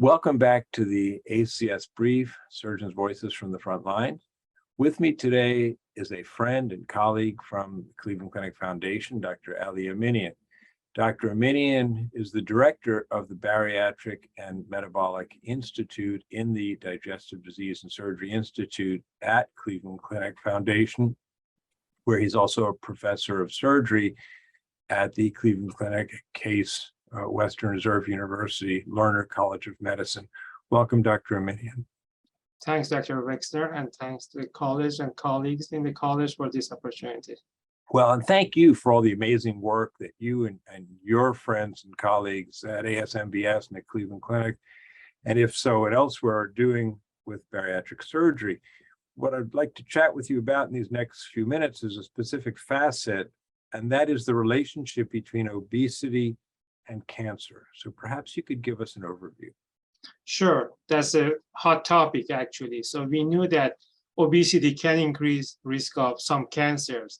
Welcome back to the ACS Brief, Surgeons' Voices from the Front Line. With me today is a friend and colleague from the Cleveland Clinic Foundation, Dr. Ali Aminian. Dr. Aminian is the director of the Bariatric and Metabolic Institute in the Digestive Disease and Surgery Institute at Cleveland Clinic Foundation, where he's also a professor of surgery at the Cleveland Clinic Case Western Reserve University Lerner College of Medicine. Welcome, Dr. Aminian. Thanks, Dr. Wexner, and thanks to the college and colleagues in the college for this opportunity. Well, and thank you for all the amazing work that you and your friends and colleagues at ASMBS and at Cleveland Clinic, and if so, and elsewhere, are doing with bariatric surgery. What I'd like to chat with you about in these next few minutes is a specific facet, and that is the relationship between obesity and cancer. So perhaps you could give us an overview. Sure, that's a hot topic, actually. So we knew that obesity can increase risk of some cancers.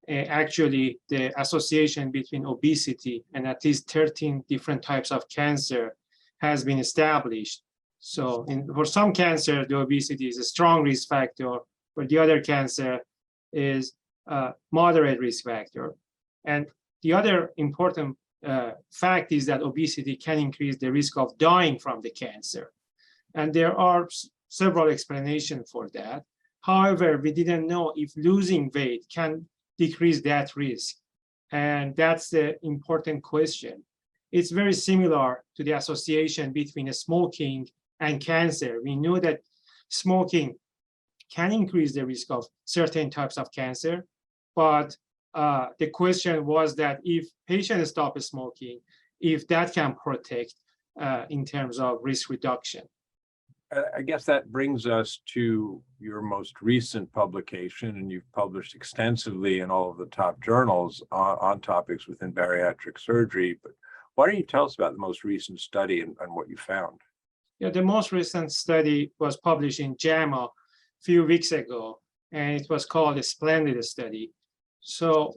Actually, the association between obesity and at least 13 different types of cancer has been established. So for some cancer, the obesity is a strong risk factor. For the other cancer is a moderate risk factor. And the other important fact is that obesity can increase the risk of dying from the cancer. And there are several explanations for that. However, we didn't know if losing weight can decrease that risk. And that's the important question. It's very similar to the association between smoking and cancer. We know that smoking can increase the risk of certain types of cancer, but the question was that if patients stop smoking, if that can protect in terms of risk reduction. I guess that brings us to your most recent publication, and you've published extensively in all of the top journals on topics within bariatric surgery. But why don't you tell us about the most recent study and what you found? Yeah, the most recent study was published in JAMA a few weeks ago, and it was called a Splendid study. So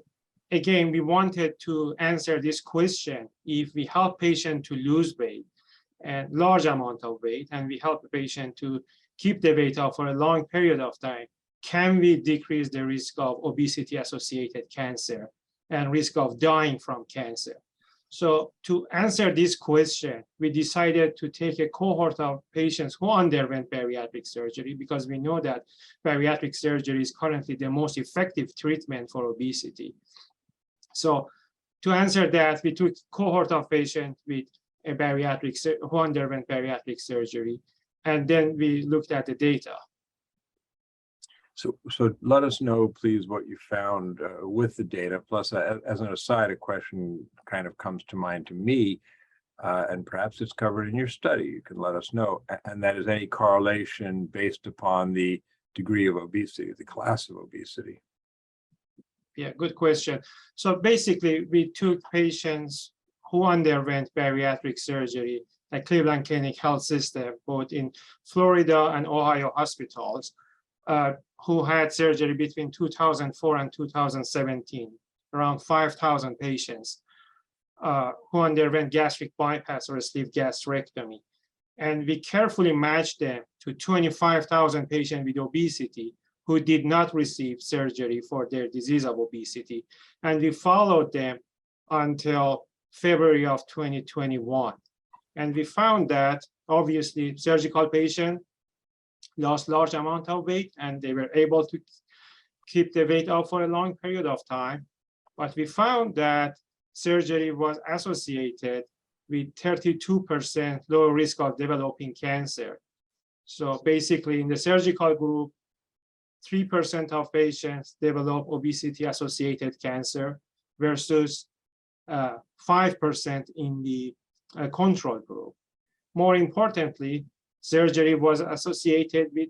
again, we wanted to answer this question: if we help patients to lose weight, and large amount of weight, and we help the patient to keep the weight off for a long period of time, can we decrease the risk of obesity-associated cancer and risk of dying from cancer? So to answer this question, we decided to take a cohort of patients who underwent bariatric surgery, because we know that bariatric surgery is currently the most effective treatment for obesity. So to answer that, we took a cohort of patients with who underwent bariatric surgery, and then we looked at the data. So let us know, please, what you found with the data. Plus, as an aside, a question kind of comes to mind to me, and perhaps it's covered in your study. You can let us know. And that is any correlation based upon the degree of obesity, the class of obesity. Yeah, good question. So basically, we took patients who underwent bariatric surgery at Cleveland Clinic Health System, both in Florida and Ohio hospitals, who had surgery between 2004 and 2017, around 5,000 patients who underwent gastric bypass or sleeve gastrectomy. And we carefully matched them to 25,000 patients with obesity who did not receive surgery for their disease of obesity. And we followed them until February of 2021. And we found that obviously surgical patients lost large amount of weight, and they were able to keep the weight off for a long period of time. But we found that surgery was associated with 32% lower risk of developing cancer. So basically in the surgical group, 3% of patients develop obesity-associated cancer versus 5% in the control group. More importantly, surgery was associated with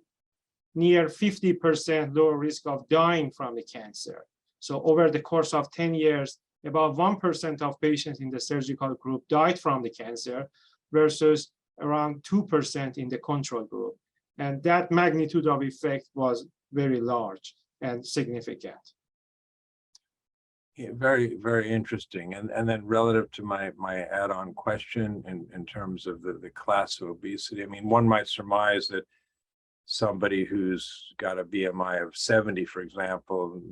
near 50% lower risk of dying from the cancer. So over the course of 10 years, about 1% of patients in the surgical group died from the cancer versus around 2% in the control group. And that magnitude of effect was very large and significant. Yeah, very, very interesting. And then relative to my add-on question in terms of the class of obesity, I mean, one might surmise that somebody who's got a BMI of 70, for example,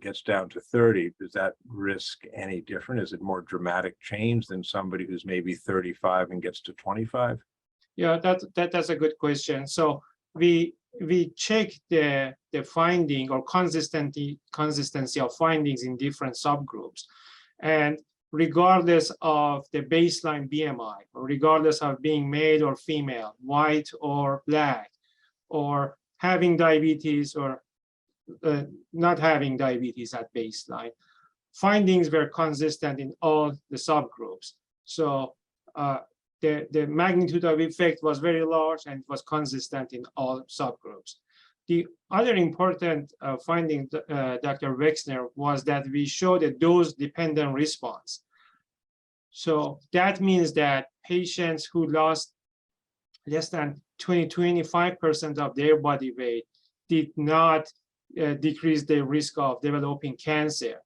gets down to 30, does that risk any different? Is it more dramatic change than somebody who's maybe 35 and gets to 25? Yeah, that's a good question. So we check the finding or consistency of findings in different subgroups, and regardless of the baseline BMI, or regardless of being male or female, white or black, or having diabetes or not having diabetes at baseline, findings were consistent in all the subgroups. So the magnitude of effect was very large and it was consistent in all subgroups. The other important finding, Dr. Wexner, was that we showed a dose-dependent response. So that means that patients who lost less than 20-25% of their body weight did not decrease their risk of developing cancer.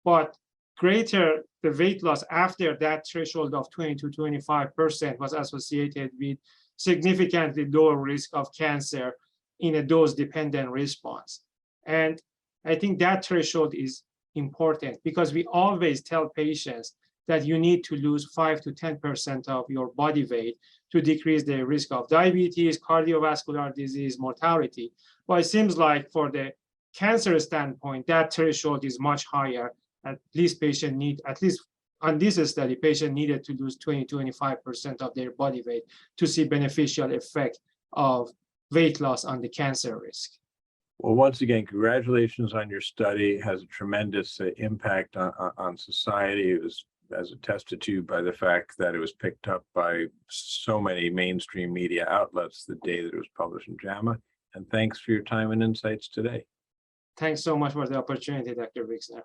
But the weight loss after that threshold of 20-25% was associated with significantly lower risk of cancer in a dose-dependent response. And I think that threshold is important because we always tell patients that you need to lose 5 to 10% of your body weight to decrease the risk of diabetes, cardiovascular disease, mortality. But it seems like for the cancer standpoint, that threshold is much higher. At least on this study, patient needed to lose 20-25% of their body weight to see beneficial effect of weight loss on the cancer risk. Well, once again, congratulations on your study. It has a tremendous impact on society. It was as attested to by the fact that it was picked up by so many mainstream media outlets the day that it was published in JAMA. And thanks for your time and insights today. Thanks so much for the opportunity, Dr. Wexner.